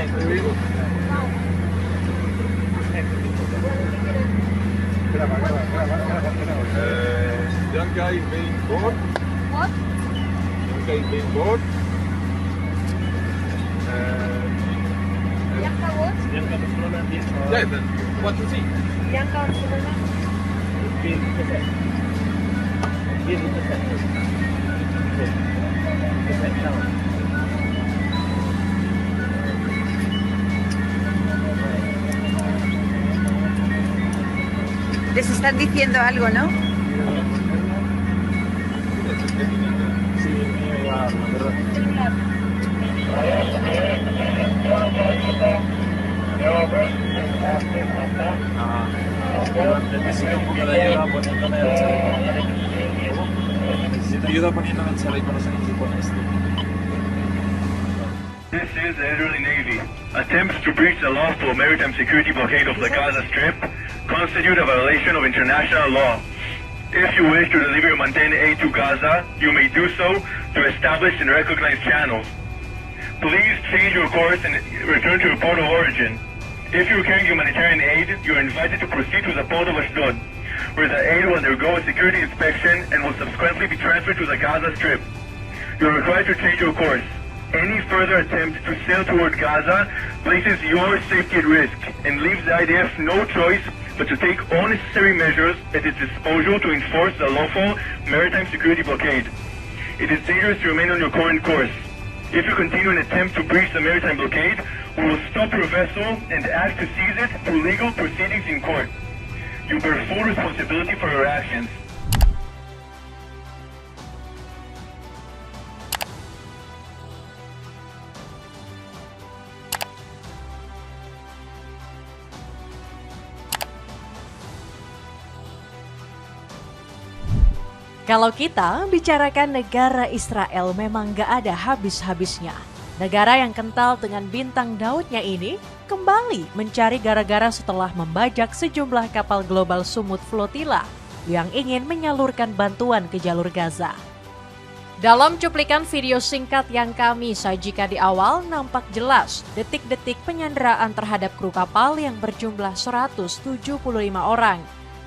Young guy being bored. What? Young guy being bored. Yang kawat? Yeah, then what you see? Yang kawat sebenarnya? Les están diciendo algo, ¿no? Necesito un poco de ayuda poniéndome el chaleco. Necesito ayuda poniéndome el chaleco, no sé ni si pone esto. This is the Israeli Navy. Attempts to breach the lawful maritime security blockade of the Gaza Strip constitute a violation of international law. If you wish to deliver or maintain aid to Gaza, you may do so through established and recognized channels. Please change your course and return to your port of origin. If you're carrying humanitarian aid, you are invited to proceed to the port of Ashdod, where the aid will undergo a security inspection and will subsequently be transferred to the Gaza Strip. You are required to change your course. Any further attempt to sail toward Gaza places your safety at risk and leaves the IDF no choice but to take all necessary measures at its disposal to enforce the lawful maritime security blockade. It is dangerous to remain on your current course. If you continue an attempt to breach the maritime blockade, we will stop your vessel and act to seize it through legal proceedings in court. You bear full responsibility for your actions. Kalau kita bicarakan negara Israel memang gak ada habis-habisnya. Negara yang kental dengan bintang Daudnya ini kembali mencari gara-gara setelah membajak sejumlah kapal global sumut flotila yang ingin menyalurkan bantuan ke jalur Gaza. Dalam cuplikan video singkat yang kami sajikan di awal, nampak jelas detik-detik penyanderaan terhadap kru kapal yang berjumlah 175 orang.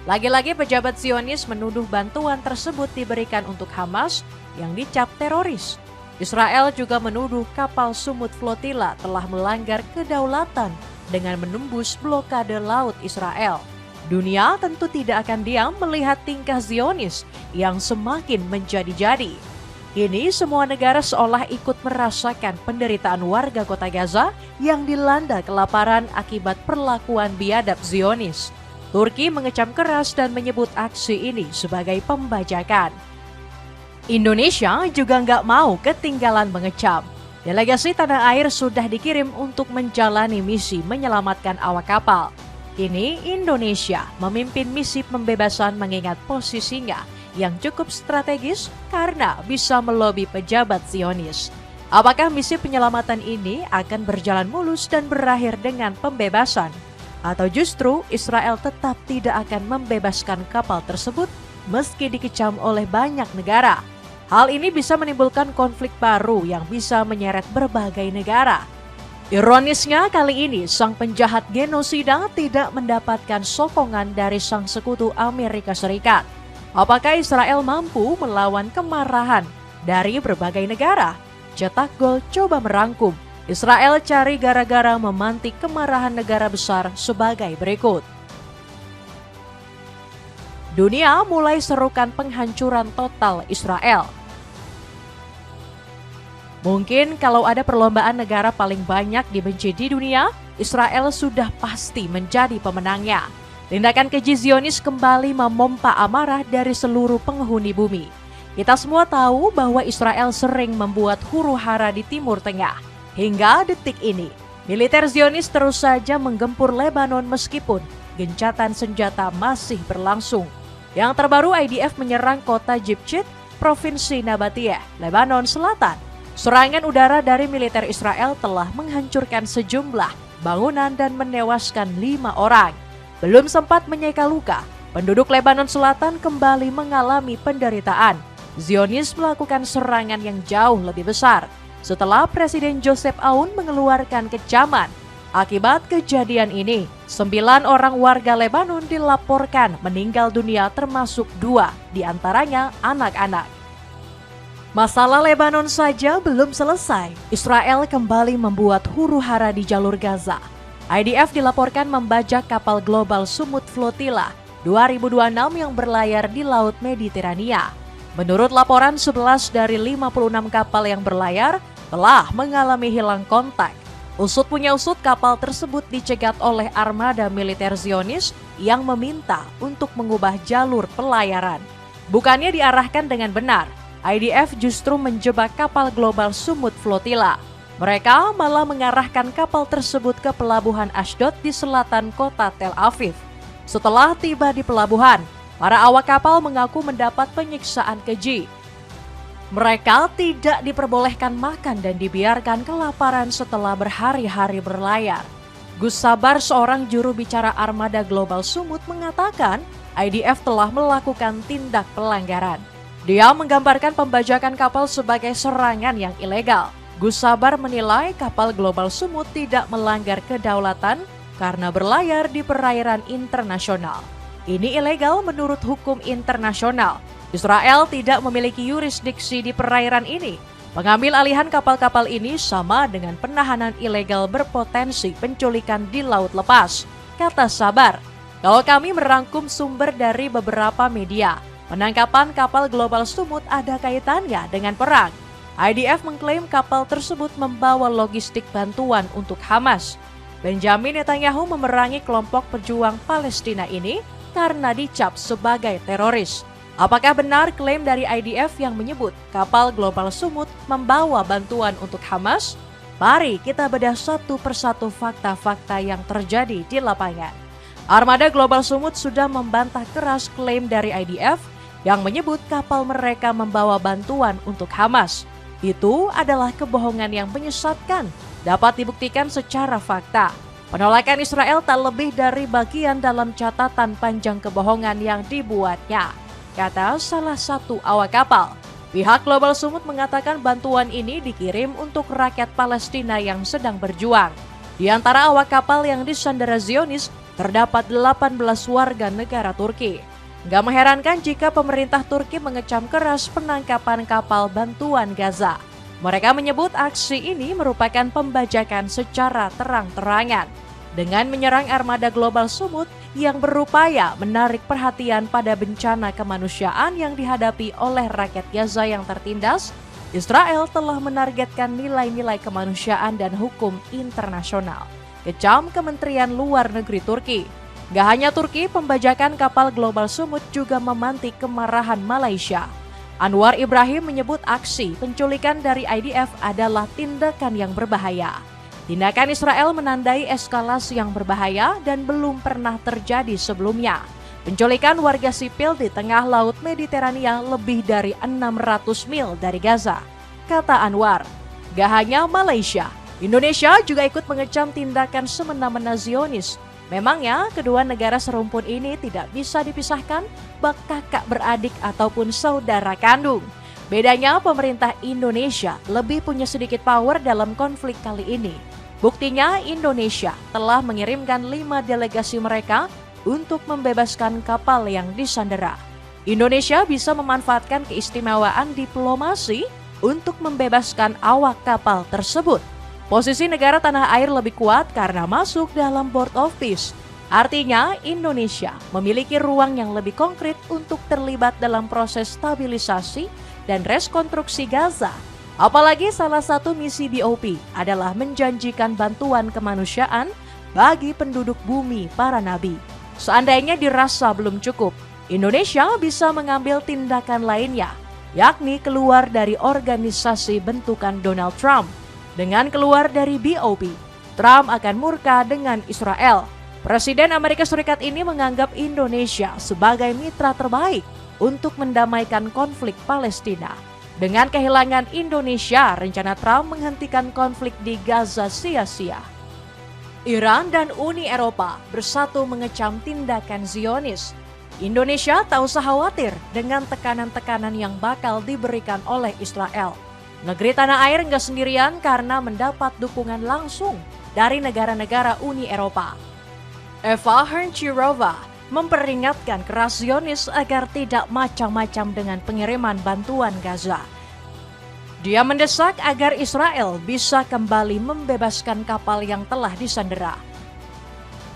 Lagi-lagi pejabat Zionis menuduh bantuan tersebut diberikan untuk Hamas yang dicap teroris. Israel juga menuduh kapal sumut flotila telah melanggar kedaulatan dengan menembus blokade laut Israel. Dunia tentu tidak akan diam melihat tingkah Zionis yang semakin menjadi-jadi. Kini semua negara seolah ikut merasakan penderitaan warga kota Gaza yang dilanda kelaparan akibat perlakuan biadab Zionis. Turki mengecam keras dan menyebut aksi ini sebagai pembajakan. Indonesia juga nggak mau ketinggalan mengecam. Delegasi tanah air sudah dikirim untuk menjalani misi menyelamatkan awak kapal. Kini Indonesia memimpin misi pembebasan mengingat posisinya yang cukup strategis karena bisa melobi pejabat Zionis. Apakah misi penyelamatan ini akan berjalan mulus dan berakhir dengan pembebasan? Atau justru Israel tetap tidak akan membebaskan kapal tersebut meski dikecam oleh banyak negara? Hal ini bisa menimbulkan konflik baru yang bisa menyeret berbagai negara. Ironisnya kali ini sang penjahat genosida tidak mendapatkan sokongan dari sang sekutu Amerika Serikat. Apakah Israel mampu melawan kemarahan dari berbagai negara? Cetak Gol coba merangkum. Israel cari gara-gara memantik kemarahan negara besar sebagai berikut. Dunia mulai serukan penghancuran total Israel. Mungkin kalau ada perlombaan negara paling banyak dibenci di dunia, Israel sudah pasti menjadi pemenangnya. Tindakan keji Zionis kembali memompa amarah dari seluruh penghuni bumi. Kita semua tahu bahwa Israel sering membuat huru-hara di Timur Tengah. Hingga detik ini, militer Zionis terus saja menggempur Lebanon meskipun gencatan senjata masih berlangsung. Yang terbaru IDF menyerang kota Jibchit, Provinsi Nabatiyah, Lebanon Selatan. Serangan udara dari militer Israel telah menghancurkan sejumlah bangunan dan menewaskan 5 orang. Belum sempat menyeka luka, penduduk Lebanon Selatan kembali mengalami penderitaan. Zionis melakukan serangan yang jauh lebih besar. setelah Presiden Joseph Aoun mengeluarkan kecaman. Akibat kejadian ini, 9 orang warga Lebanon dilaporkan meninggal dunia termasuk 2 diantaranya anak-anak. Masalah Lebanon saja belum selesai. Israel kembali membuat huru-hara di jalur Gaza. IDF dilaporkan membajak kapal global Sumut Flotilla 2026 yang berlayar di Laut Mediterania. Menurut laporan, 11 dari 56 kapal yang berlayar telah mengalami hilang kontak. Usut punya usut, kapal tersebut dicegat oleh armada militer Zionis yang meminta untuk mengubah jalur pelayaran. Bukannya diarahkan dengan benar, IDF justru menjebak kapal global Sumut Flotilla. Mereka malah mengarahkan kapal tersebut ke pelabuhan Ashdod di selatan kota Tel Aviv. Setelah tiba di pelabuhan, para awak kapal mengaku mendapat penyiksaan keji. Mereka tidak diperbolehkan makan dan dibiarkan kelaparan setelah berhari-hari berlayar. Gus Sabar, seorang juru bicara armada global Sumut, mengatakan IDF telah melakukan tindak pelanggaran. Dia menggambarkan pembajakan kapal sebagai serangan yang ilegal. Gus Sabar menilai kapal global Sumut tidak melanggar kedaulatan karena berlayar di perairan internasional. Ini ilegal menurut hukum internasional. Israel tidak memiliki yurisdiksi di perairan ini. Pengambil alihan kapal-kapal ini sama dengan penahanan ilegal berpotensi penculikan di laut lepas, kata Sabar. Kalau kami merangkum sumber dari beberapa media, penangkapan kapal global Sumut ada kaitannya dengan perang. IDF mengklaim kapal tersebut membawa logistik bantuan untuk Hamas. Benjamin Netanyahu memerangi kelompok pejuang Palestina ini karena dicap sebagai teroris. Apakah benar klaim dari IDF yang menyebut kapal global Sumut membawa bantuan untuk Hamas? Mari kita bedah satu persatu fakta-fakta yang terjadi di lapangan. Armada global Sumut sudah membantah keras klaim dari IDF yang menyebut kapal mereka membawa bantuan untuk Hamas. Itu adalah kebohongan yang menyesatkan, dapat dibuktikan secara fakta. Penolakan Israel tak lebih dari bagian dalam catatan panjang kebohongan yang dibuatnya, kata salah satu awak kapal. Pihak Global Sumut mengatakan bantuan ini dikirim untuk rakyat Palestina yang sedang berjuang. Di antara awak kapal yang disandera Zionis, terdapat 18 warga negara Turki. Gak mengherankan jika pemerintah Turki mengecam keras penangkapan kapal bantuan Gaza. Mereka menyebut aksi ini merupakan pembajakan secara terang-terangan. Dengan menyerang armada Global Sumut yang berupaya menarik perhatian pada bencana kemanusiaan yang dihadapi oleh rakyat Gaza yang tertindas, Israel telah menargetkan nilai-nilai kemanusiaan dan hukum internasional, kecam Kementerian Luar Negeri Turki. Gak hanya Turki, pembajakan kapal Global Sumut juga memantik kemarahan Malaysia. Anwar Ibrahim menyebut aksi penculikan dari IDF adalah tindakan yang berbahaya. Tindakan Israel menandai eskalasi yang berbahaya dan belum pernah terjadi sebelumnya. Penculikan warga sipil di tengah Laut Mediterania lebih dari 600 mil dari Gaza, kata Anwar. Gak hanya Malaysia, Indonesia juga ikut mengecam tindakan semena-mena Zionis. Memangnya kedua negara serumpun ini tidak bisa dipisahkan, bak kakak beradik ataupun saudara kandung. Bedanya pemerintah Indonesia lebih punya sedikit power dalam konflik kali ini. Buktinya Indonesia telah mengirimkan 5 delegasi mereka untuk membebaskan kapal yang disandera. Indonesia bisa memanfaatkan keistimewaan diplomasi untuk membebaskan awak kapal tersebut. Posisi negara tanah air lebih kuat karena masuk dalam Board of Peace. Artinya Indonesia memiliki ruang yang lebih konkret untuk terlibat dalam proses stabilisasi dan rekonstruksi Gaza. Apalagi salah satu misi BOP adalah menjanjikan bantuan kemanusiaan bagi penduduk bumi para nabi. Seandainya dirasa belum cukup, Indonesia bisa mengambil tindakan lainnya, yakni keluar dari organisasi bentukan Donald Trump. Dengan keluar dari BOP, Trump akan murka dengan Israel. Presiden Amerika Serikat ini menganggap Indonesia sebagai mitra terbaik untuk mendamaikan konflik Palestina. Dengan kehilangan Indonesia, rencana Trump menghentikan konflik di Gaza sia-sia. Iran dan Uni Eropa bersatu mengecam tindakan Zionis. Indonesia tak usah khawatir dengan tekanan-tekanan yang bakal diberikan oleh Israel. Negeri tanah air nggak sendirian karena mendapat dukungan langsung dari negara-negara Uni Eropa. Eva Herncirova memperingatkan keras Zionis agar tidak macam-macam dengan pengiriman bantuan Gaza. Dia mendesak agar Israel bisa kembali membebaskan kapal yang telah disandera.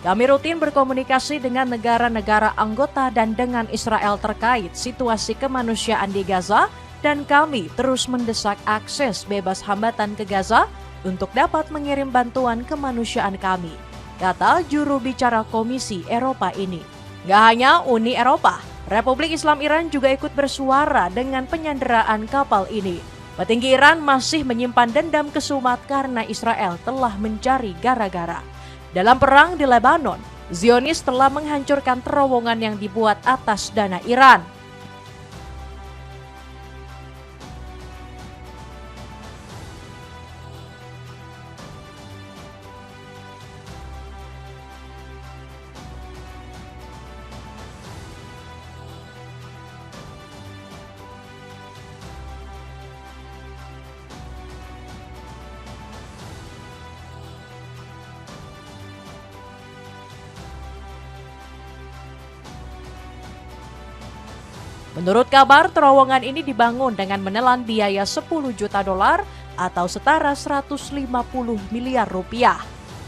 Kami rutin berkomunikasi dengan negara-negara anggota dan dengan Israel terkait situasi kemanusiaan di Gaza, dan kami terus mendesak akses bebas hambatan ke Gaza untuk dapat mengirim bantuan kemanusiaan kami, kata juru bicara Komisi Eropa ini. Gak hanya Uni Eropa, Republik Islam Iran juga ikut bersuara dengan penyanderaan kapal ini. Petinggi Iran masih menyimpan dendam kesumat karena Israel telah mencari gara-gara. Dalam perang di Lebanon, Zionis telah menghancurkan terowongan yang dibuat atas dana Iran. Menurut kabar, terowongan ini dibangun dengan menelan biaya 10 juta dolar atau setara 150 miliar rupiah.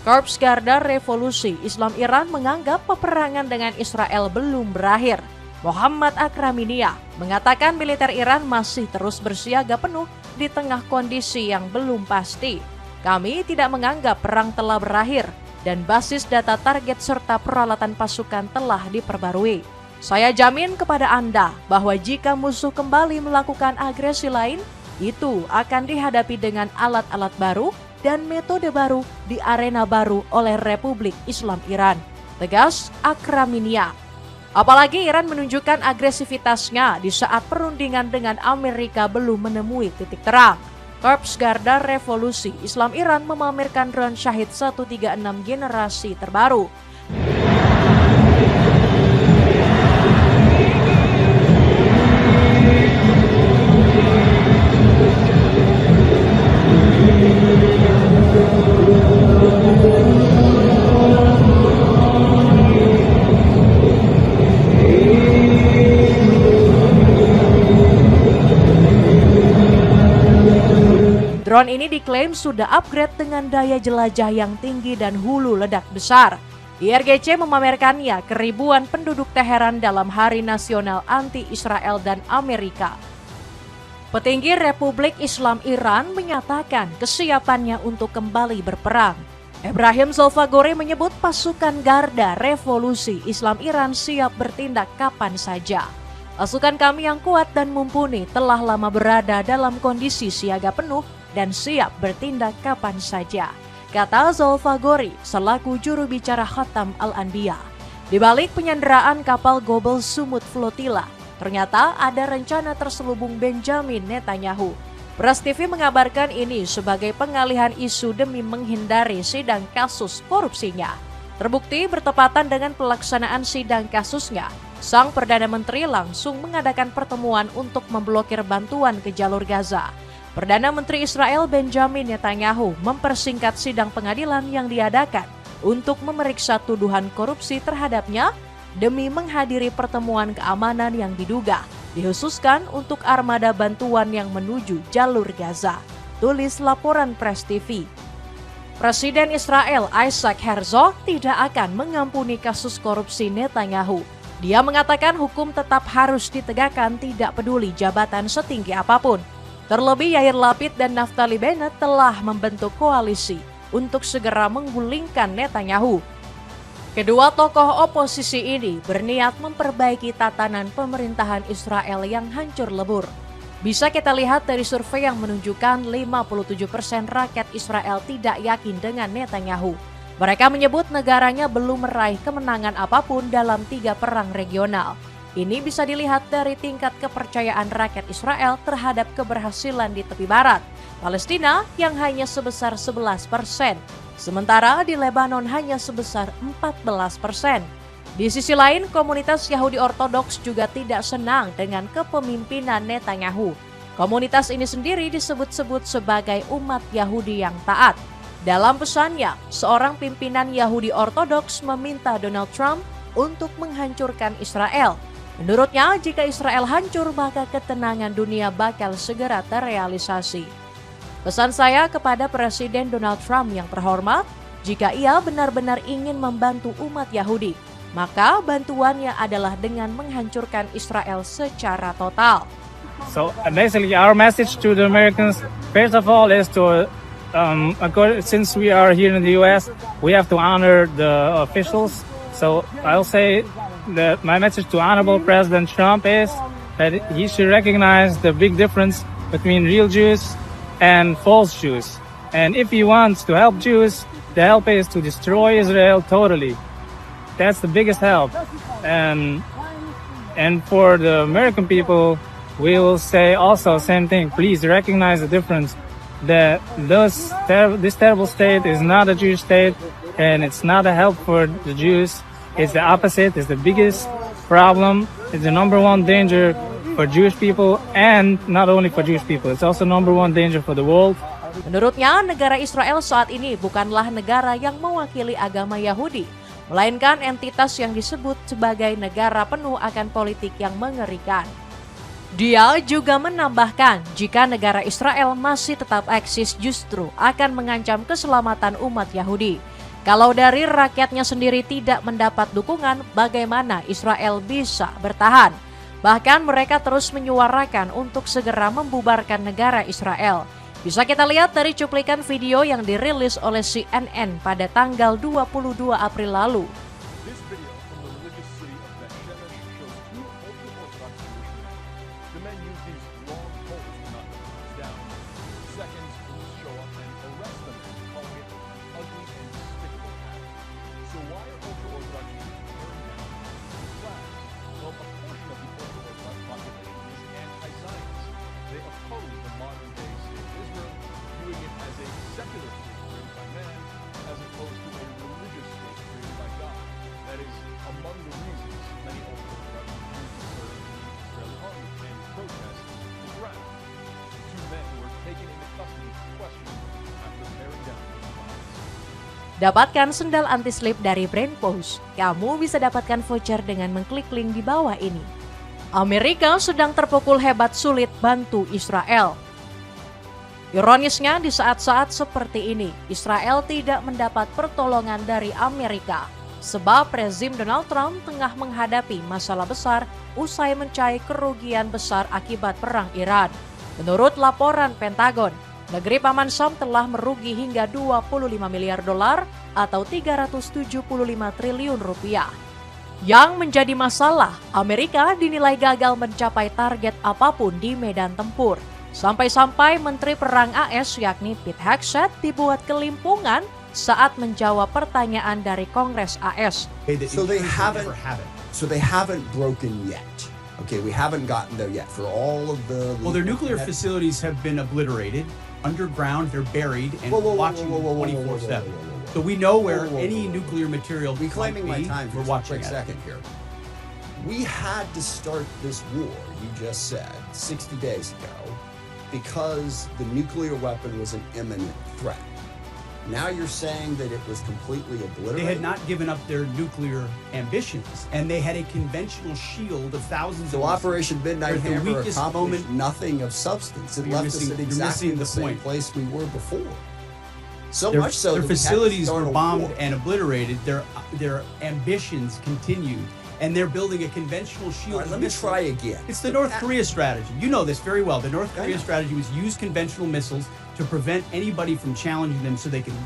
Korps Garda Revolusi Islam Iran menganggap peperangan dengan Israel belum berakhir. Muhammad Akraminia mengatakan militer Iran masih terus bersiaga penuh di tengah kondisi yang belum pasti. Kami tidak menganggap perang telah berakhir dan basis data target serta peralatan pasukan telah diperbarui. Saya jamin kepada Anda bahwa jika musuh kembali melakukan agresi lain, itu akan dihadapi dengan alat-alat baru dan metode baru di arena baru oleh Republik Islam Iran, tegas Akraminia. Apalagi Iran menunjukkan agresivitasnya di saat perundingan dengan Amerika belum menemui titik terang. Korps Garda Revolusi Islam Iran memamerkan drone Shahid 136 generasi terbaru. Drone ini diklaim sudah upgrade dengan daya jelajah yang tinggi dan hulu ledak besar. IRGC memamerkannya ke ribuan penduduk Teheran dalam Hari Nasional Anti-Israel dan Amerika. Petinggi Republik Islam Iran menyatakan kesiapannya untuk kembali berperang. Ibrahim Zolfagori menyebut pasukan Garda Revolusi Islam Iran siap bertindak kapan saja. Pasukan kami yang kuat dan mumpuni telah lama berada dalam kondisi siaga penuh dan siap bertindak kapan saja, kata Zolfagori selaku juru bicara Khatam Al-Anbiya. Di balik penyanderaan kapal Gobel Sumut Flotilla, ternyata ada rencana terselubung Benjamin Netanyahu. Press TV mengabarkan ini sebagai pengalihan isu demi menghindari sidang kasus korupsinya. Terbukti bertepatan dengan pelaksanaan sidang kasusnya, sang Perdana Menteri langsung mengadakan pertemuan untuk memblokir bantuan ke jalur Gaza. Perdana Menteri Israel Benjamin Netanyahu mempersingkat sidang pengadilan yang diadakan untuk memeriksa tuduhan korupsi terhadapnya demi menghadiri pertemuan keamanan yang diduga dikhususkan untuk armada bantuan yang menuju jalur Gaza, tulis laporan Press TV. Presiden Israel Isaac Herzog tidak akan mengampuni kasus korupsi Netanyahu. Dia mengatakan hukum tetap harus ditegakkan tidak peduli jabatan setinggi apapun. Terlebih Yair Lapid dan Naftali Bennett telah membentuk koalisi untuk segera menggulingkan Netanyahu. Kedua tokoh oposisi ini berniat memperbaiki tatanan pemerintahan Israel yang hancur lebur. Bisa kita lihat dari survei yang menunjukkan 57% rakyat Israel tidak yakin dengan Netanyahu. Mereka menyebut negaranya belum meraih kemenangan apapun dalam 3 perang regional. Ini bisa dilihat dari tingkat kepercayaan rakyat Israel terhadap keberhasilan di tepi barat, Palestina yang hanya sebesar 11%, sementara di Lebanon hanya sebesar 14%. Di sisi lain, komunitas Yahudi Ortodoks juga tidak senang dengan kepemimpinan Netanyahu. Komunitas ini sendiri disebut-sebut sebagai umat Yahudi yang taat. Dalam pesannya, seorang pimpinan Yahudi Ortodoks meminta Donald Trump untuk menghancurkan Israel. Menurutnya, jika Israel hancur, maka ketenangan dunia bakal segera terrealisasi. Pesan saya kepada Presiden Donald Trump yang terhormat, jika ia benar-benar ingin membantu umat Yahudi, maka bantuannya adalah dengan menghancurkan Israel secara total. So basically, our message to the Americans, first of all, is to, since we are here in the U.S., we have to honor the officials. So I'll say that my message to Honorable President Trump is that he should recognize the big difference between real Jews and false Jews. And if he wants to help Jews, the help is to destroy Israel totally. That's the biggest help. And for the American people, we will say also same thing. Please recognize the difference that this terrible state is not a Jewish state, and it's not a help for the Jews. It's the opposite. It's the biggest problem. It's the number one danger for Jewish people, and not only for Jewish people. It's also number one danger for the world. Menurutnya, negara Israel saat ini bukanlah negara yang mewakili agama Yahudi, melainkan entitas yang disebut sebagai negara penuh akan politik yang mengerikan. Dia juga menambahkan, jika negara Israel masih tetap eksis justru akan mengancam keselamatan umat Yahudi. Kalau dari rakyatnya sendiri tidak mendapat dukungan, bagaimana Israel bisa bertahan? Bahkan mereka terus menyuarakan untuk segera membubarkan negara Israel. Bisa kita lihat dari cuplikan video yang dirilis oleh CNN pada tanggal 22 April lalu. This video from the religious city of Bet Shemesh shows two ultra-Orthodox Jewish men. The men use these long poles to knock the Jews down. Seconds, police show up and arrest the men, calling it ugly and despicable act. So why are ultra-Orthodox Jews tearing down the flag? Well, a portion of the ultra-Orthodox population is anti-Zionist. They oppose the modern-day state of Israel, viewing it as a secular state created by man, as opposed to a religious state created by God. That is among the reasons many ultra-Orthodox Jews serve in the Israeli army and protest the ground. The two men were taken into custody for questioning after tearing down the flags. Dapatkan sendal anti-slip dari Brand Post. Kamu bisa dapatkan voucher dengan mengklik link di bawah ini. Amerika sedang terpukul hebat sulit bantu Israel. Ironisnya di saat-saat seperti ini, Israel tidak mendapat pertolongan dari Amerika. Sebab rezim Donald Trump tengah menghadapi masalah besar usai mencai kerugian besar akibat perang Iran. Menurut laporan Pentagon, negeri Paman Sam telah merugi hingga 25 miliar dolar atau 375 triliun rupiah. Yang menjadi masalah, Amerika dinilai gagal mencapai target apapun di medan tempur. Sampai-sampai Menteri Perang AS yakni Pete Hegseth dibuat kelimpungan saat menjawab pertanyaan dari Kongres AS. So they haven't broken yet. Okay, we haven't gotten there yet for all of the. Well, their nuclear facilities have been obliterated. Underground, they're buried and watching 24/7. So we know where any nuclear material might Reclaiming my be. time We're for a watching quick it. second here. We had to start this war, you just said, 60 days ago, because the nuclear weapon was an imminent threat. Now you're saying that it was completely obliterated? They had not given up their nuclear ambitions, and they had a conventional shield of thousands So of Operation Midnight They're at the Hammer weakest accomplished moment. nothing of substance. It You're left us missing- at you're exactly missing the the same point. place we were before. So Their, much so their that we had to facilities start were a bombed war. and obliterated. Their ambitions continued, and they're building a conventional shield. All right, of let me missiles. try again. It's the North Korea strategy. You know this very well. The North I Korea know. strategy was use conventional missiles to prevent anybody from challenging them so they can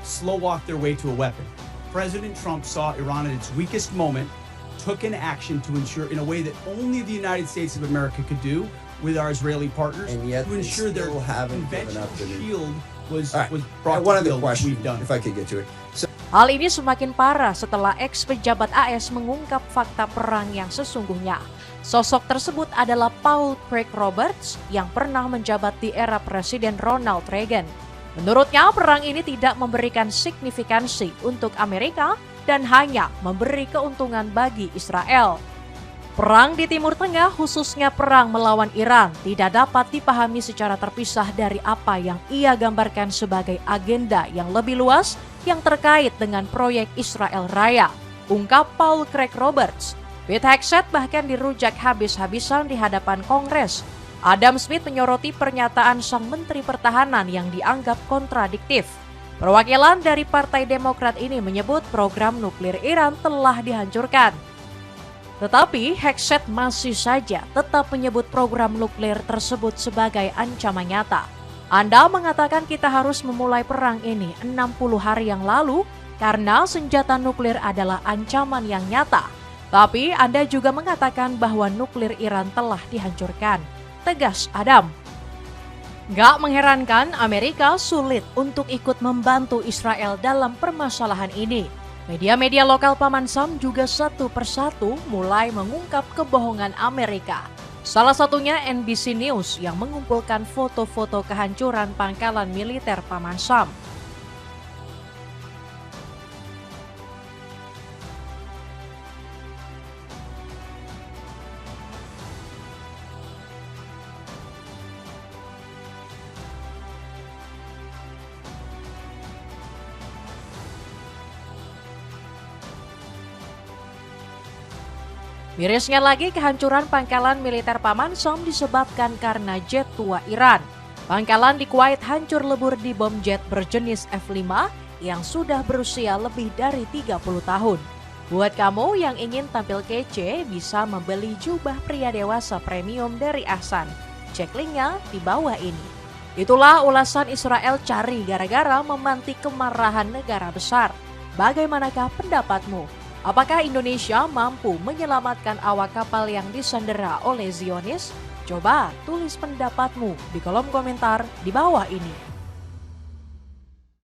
slow walk their way to a weapon. President Trump saw Iran at its weakest moment, took an action to ensure, in a way that only the United States of America could do with our Israeli partners, And yet to they ensure their still haven't given conventional up the nuke. shield was, All right, was brought one to other field, which question, we've done. if I could get to it. So, Hal ini semakin parah setelah ex-pejabat AS mengungkap fakta perang yang sesungguhnya. Sosok tersebut adalah Paul Craig Roberts yang pernah menjabat di era Presiden Ronald Reagan. Menurutnya, perang ini tidak memberikan signifikansi untuk Amerika dan hanya memberi keuntungan bagi Israel. Perang di Timur Tengah, khususnya perang melawan Iran, tidak dapat dipahami secara terpisah dari apa yang ia gambarkan sebagai agenda yang lebih luas yang terkait dengan proyek Israel Raya, ungkap Paul Craig Roberts. Pete Hegseth bahkan dirujak habis-habisan di hadapan Kongres. Adam Smith menyoroti pernyataan sang Menteri Pertahanan yang dianggap kontradiktif. Perwakilan dari Partai Demokrat ini menyebut program nuklir Iran telah dihancurkan. Tetapi Hegseth masih saja tetap menyebut program nuklir tersebut sebagai ancaman nyata. Anda mengatakan kita harus memulai perang ini 60 hari yang lalu karena senjata nuklir adalah ancaman yang nyata. Tapi Anda juga mengatakan bahwa nuklir Iran telah dihancurkan, tegas Adam. Gak mengherankan Amerika sulit untuk ikut membantu Israel dalam permasalahan ini. Media-media lokal Paman Sam juga satu persatu mulai mengungkap kebohongan Amerika. Salah satunya NBC News yang mengumpulkan foto-foto kehancuran pangkalan militer Paman Sam. Mirisnya lagi, kehancuran pangkalan militer Paman Sam disebabkan karena jet tua Iran. Pangkalan di Kuwait hancur lebur di bom jet berjenis F-5 yang sudah berusia lebih dari 30 tahun. Buat kamu yang ingin tampil kece, bisa membeli jubah pria dewasa premium dari Ahsan. Cek linknya di bawah ini. Itulah ulasan Israel cari gara-gara memantik kemarahan negara besar. Bagaimanakah pendapatmu? Apakah Indonesia mampu menyelamatkan awak kapal yang disandera oleh Zionis? Coba tulis pendapatmu di kolom komentar di bawah ini.